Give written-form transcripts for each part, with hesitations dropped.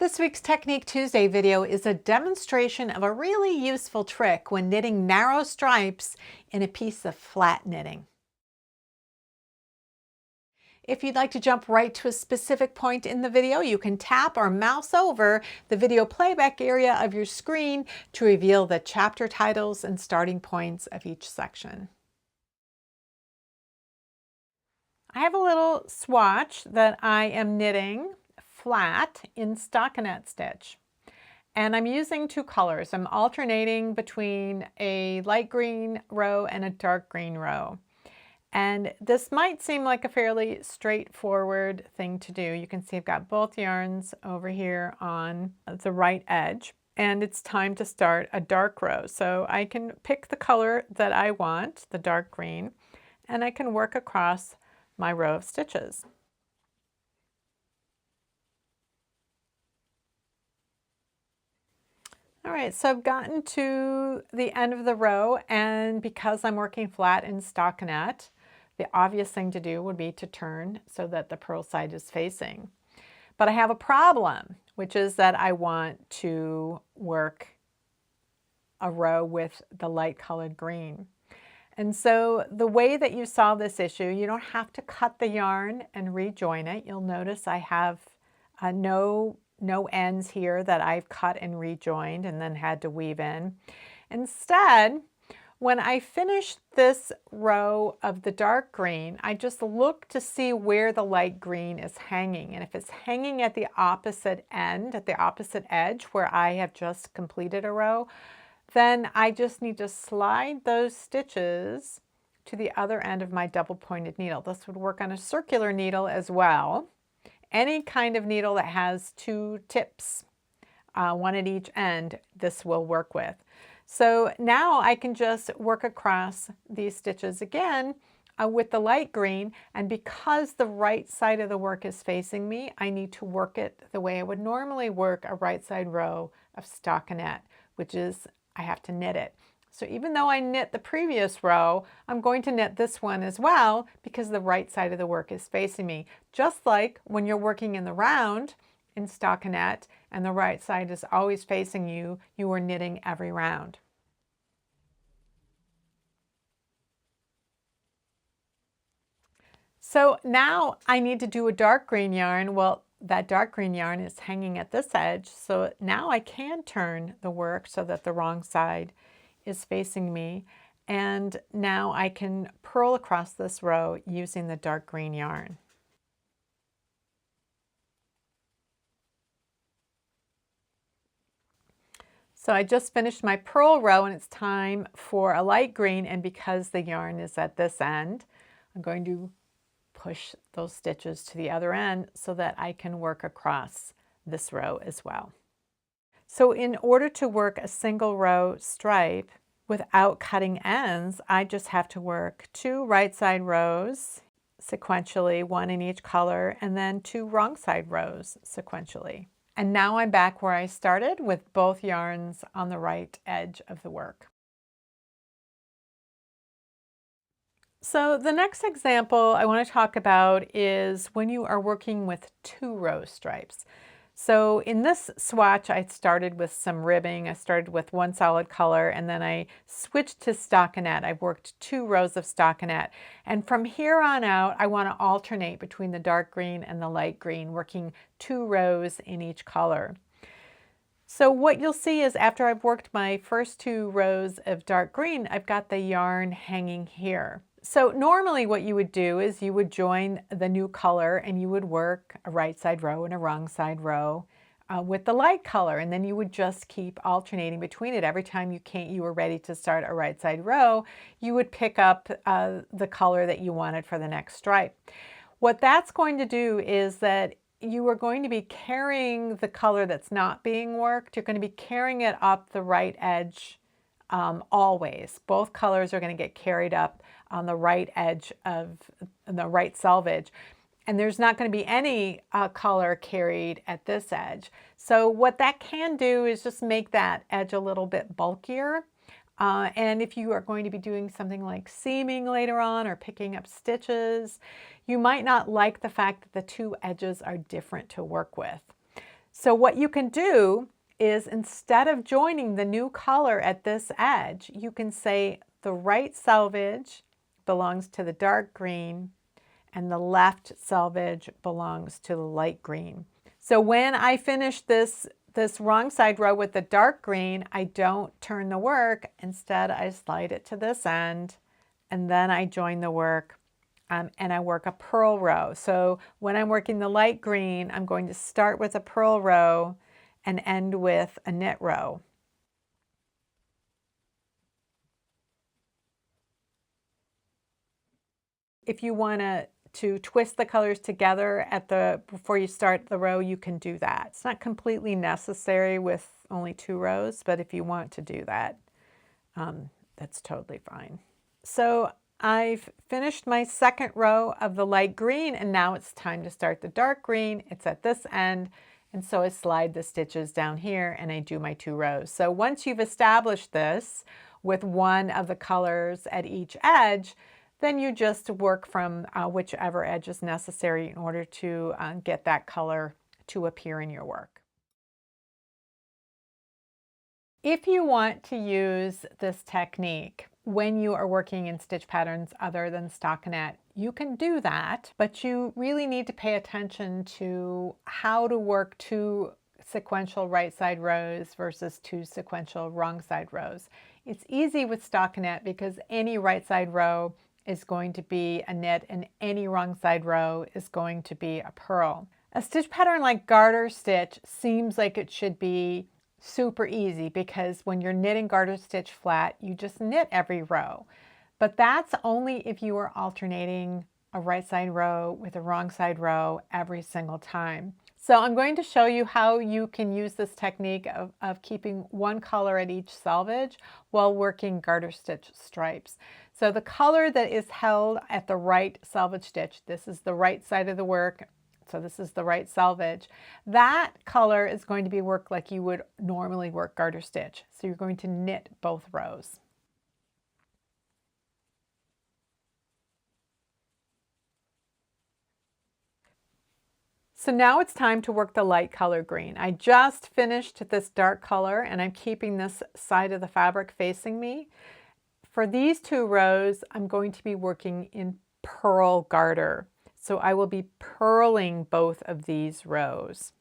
This week's Technique Tuesday video is a demonstration of a really useful trick when knitting narrow stripes in a piece of flat knitting. If you'd like to jump right to a specific point in the video, you can tap or mouse over the video playback area of your screen to reveal the chapter titles and starting points of each section. I have a little swatch that I am knitting flat in stockinette stitch. And I'm using two colors. I'm alternating between a light green row and a dark green row. And this might seem like a fairly straightforward thing to do. You can see I've got both yarns over here on the right edge. And it's time to start a dark row. So I can pick the color that I want, the dark green, and I can work across my row of stitches. All right, so I've gotten to the end of the row, and because I'm working flat in stockinette, the obvious thing to do would be to turn so that the purl side is facing. But I have a problem, which is that I want to work a row with the light colored green. And so the way that you solve this issue, you don't have to cut the yarn and rejoin it. You'll notice I have no ends here that I've cut and rejoined and then had to weave in. Instead, when I finish this row of the dark green, I just look to see where the light green is hanging. And if it's hanging at the opposite end, at the opposite edge where I have just completed a row, then I just need to slide those stitches to the other end of my double pointed needle. This would work on a circular needle as well. Any kind of needle that has two tips, one at each end, this will work with. So now I can just work across these stitches again with the light green, and because the right side of the work is facing me, I need to work it the way I would normally work a right side row of stockinette, which is I have to knit it. So even though I knit the previous row, I'm going to knit this one as well because the right side of the work is facing me. Just like when you're working in the round in stockinette and the right side is always facing you, you are knitting every round. So now I need to do a dark green yarn. Well, that dark green yarn is hanging at this edge, so now I can turn the work so that the wrong side is facing me, and now I can purl across this row using the dark green yarn. So I just finished my purl row and it's time for a light green, and because the yarn is at this end, I'm going to push those stitches to the other end so that I can work across this row as well. So in order to work a single row stripe without cutting ends, I just have to work two right side rows sequentially, one in each color, and then two wrong side rows sequentially. And now I'm back where I started with both yarns on the right edge of the work. So the next example I want to talk about is when you are working with two row stripes. So in this swatch, I started with some ribbing. I started with one solid color and then I switched to stockinette. I worked two rows of stockinette. And from here on out, I want to alternate between the dark green and the light green, working two rows in each color. So what you'll see is after I've worked my first two rows of dark green, I've got the yarn hanging here. So normally what you would do is you would join the new color and you would work a right side row and a wrong side row with the light color, and then you would just keep alternating between it. Every time you were ready to start a right side row, you would pick up the color that you wanted for the next stripe. What that's going to do is that you are going to be carrying the color that's not being worked. You're going to be carrying it up the right edge always. Both colors are going to get carried up on the right edge of the right selvage. And there's not going to be any color carried at this edge. So what that can do is just make that edge a little bit bulkier. And if you are going to be doing something like seaming later on or picking up stitches, you might not like the fact that the two edges are different to work with. So what you can do is, instead of joining the new color at this edge, you can say the right selvage belongs to the dark green and the left selvage belongs to the light green. So when I finish this wrong side row with the dark green, I don't turn the work. Instead, I slide it to this end and then I join the work and I work a purl row. So when I'm working the light green, I'm going to start with a purl row and end with a knit row. If you want to twist the colors together before you start the row, you can do that. It's not completely necessary with only 2 rows, but if you want to do that, that's totally fine. So I've finished my second row of the light green, and now it's time to start the dark green. It's at this end, and so I slide the stitches down here and I do my 2 rows. So once you've established this with one of the colors at each edge, then you just work from whichever edge is necessary in order to get that color to appear in your work. If you want to use this technique when you are working in stitch patterns other than stockinette, you can do that, but you really need to pay attention to how to work 2 sequential right side rows versus 2 sequential wrong side rows. It's easy with stockinette because any right side row is going to be a knit and any wrong side row is going to be a purl. A stitch pattern like garter stitch seems like it should be super easy because when you're knitting garter stitch flat, you just knit every row. But that's only if you are alternating a right side row with a wrong side row every single time. So I'm going to show you how you can use this technique of keeping one color at each selvage while working garter stitch stripes. So the color that is held at the right selvage stitch, this is the right side of the work, so this is the right selvage. That color is going to be worked like you would normally work garter stitch. So you're going to knit both rows. So now it's time to work the light color green. I just finished this dark color and I'm keeping this side of the fabric facing me. For these 2 rows, I'm going to be working in purl garter. So I will be purling both of these rows.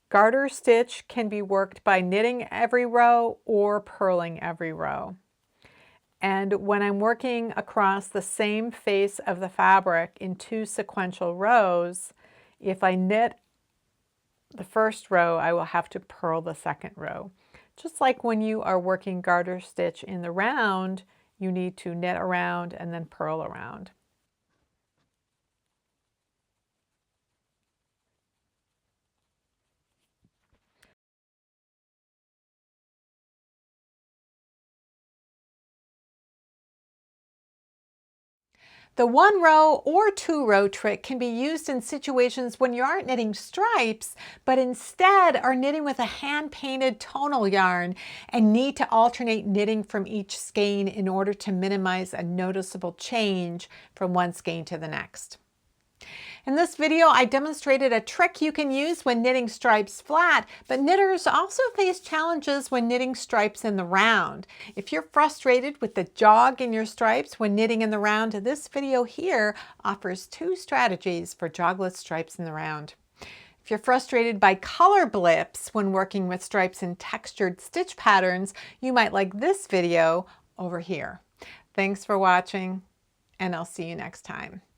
Garter stitch can be worked by knitting every row or purling every row. And when I'm working across the same face of the fabric in 2 sequential rows, if I knit the first row, I will have to purl the second row. Just like when you are working garter stitch in the round, you need to knit around and then purl around. The 1 row or 2 row trick can be used in situations when you aren't knitting stripes, but instead are knitting with a hand-painted tonal yarn and need to alternate knitting from each skein in order to minimize a noticeable change from one skein to the next. In this video, I demonstrated a trick you can use when knitting stripes flat, but knitters also face challenges when knitting stripes in the round. If you're frustrated with the jog in your stripes when knitting in the round, this video here offers 2 strategies for jogless stripes in the round. If you're frustrated by color blips when working with stripes in textured stitch patterns, you might like this video over here. Thanks for watching, and I'll see you next time.